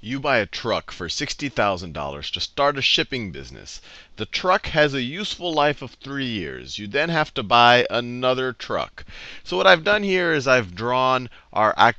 You buy a truck for $60,000 to start a shipping business. The truck has a useful life of 3 years. You then have to buy another truck. So what I've done here is I've drawn a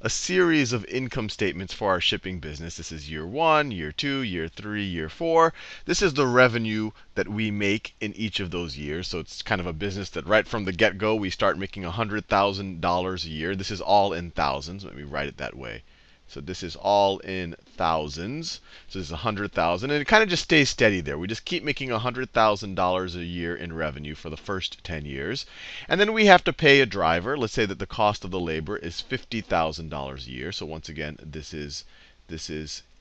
series of income statements for our shipping business. This is year 1, year 2, year 3, year 4. This is the revenue that we make in each of those years. So it's kind of a business that right from the get-go, we start making $100,000 a year. This is all in thousands. Let me write it that way. So this is all in thousands. So this is 100,000. And it kind of just stays steady there. We just keep making $100,000 a year in revenue for the first 10 years. And then we have to pay a driver. Let's say that the cost of the labor is $50,000 a year. So once again, this is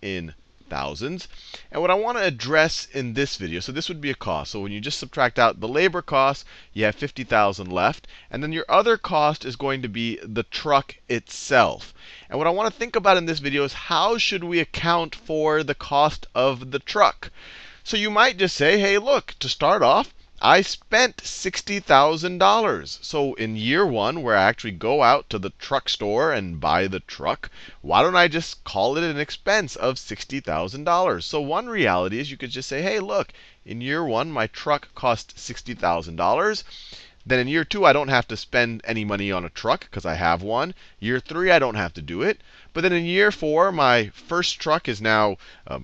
in thousands. And what I want to address in this video, so this would be a cost. So when you just subtract out the labor cost, you have 50,000 left. And then your other cost is going to be the truck itself. And what I want to think about in this video is how should we account for the cost of the truck? So you might just say, hey, look, to start off, I spent $60,000. So in year 1, where I actually go out to the truck store and buy the truck, why don't I just call it an expense of $60,000? So one reality is you could just say, hey, look, in year 1, my truck cost $60,000. Then in year 2, I don't have to spend any money on a truck because I have one. Year 3, I don't have to do it. But then in year 4, my first truck is now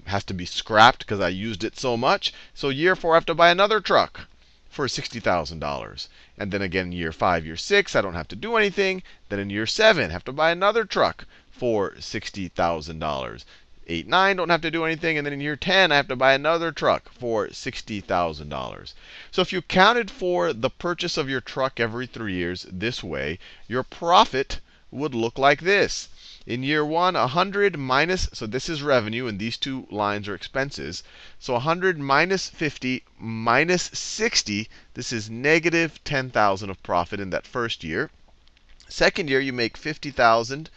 has to be scrapped because I used it so much. So year 4, I have to buy another truck for $60,000. And then again, in year 5, year 6, I don't have to do anything. Then in year 7, I have to buy another truck for $60,000. 8, 9, don't have to do anything. And then in year 10, I have to buy another truck for $60,000. So if you counted for the purchase of your truck every 3 years this way, your profit would look like this. In year 1, 100 minus, so this is revenue, and these two lines are expenses. So 100 minus 50 minus 60, this is negative 10,000 of profit in that first year. Second year, you make 50,000.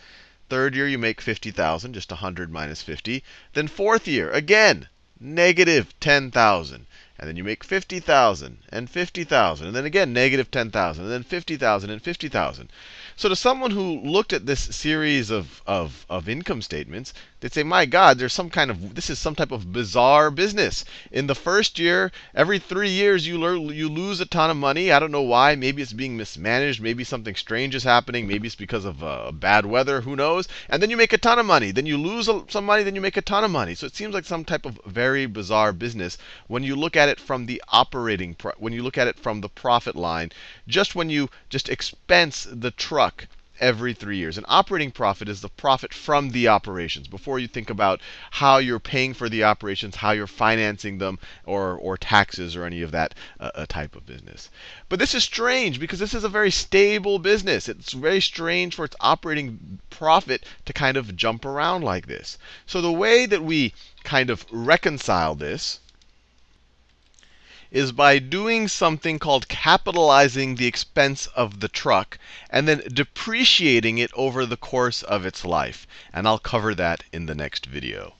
Third year, you make 50,000, just 100 minus 50. Then fourth year, again, negative 10,000. And then you make 50,000 and 50,000. And then again, negative 10,000. And then 50,000 and 50,000. So to someone who looked at this series of income statements, they'd say, my God, this is some type of bizarre business. In the first year, every 3 years, you lose a ton of money. I don't know why. Maybe it's being mismanaged. Maybe something strange is happening. Maybe it's because of bad weather. Who knows? And then you make a ton of money. Then you lose some money. Then you make a ton of money. So it seems like some type of very bizarre business when you look at it from the when you look at it from the profit line, just when you just expense the truck every 3 years. An operating profit is the profit from the operations. Before you think about how you're paying for the operations, how you're financing them, or taxes, or any of that type of business. But this is strange because this is a very stable business. It's very strange for its operating profit to kind of jump around like this. So the way that we kind of reconcile this is by doing something called capitalizing the expense of the truck and then depreciating it over the course of its life. And I'll cover that in the next video.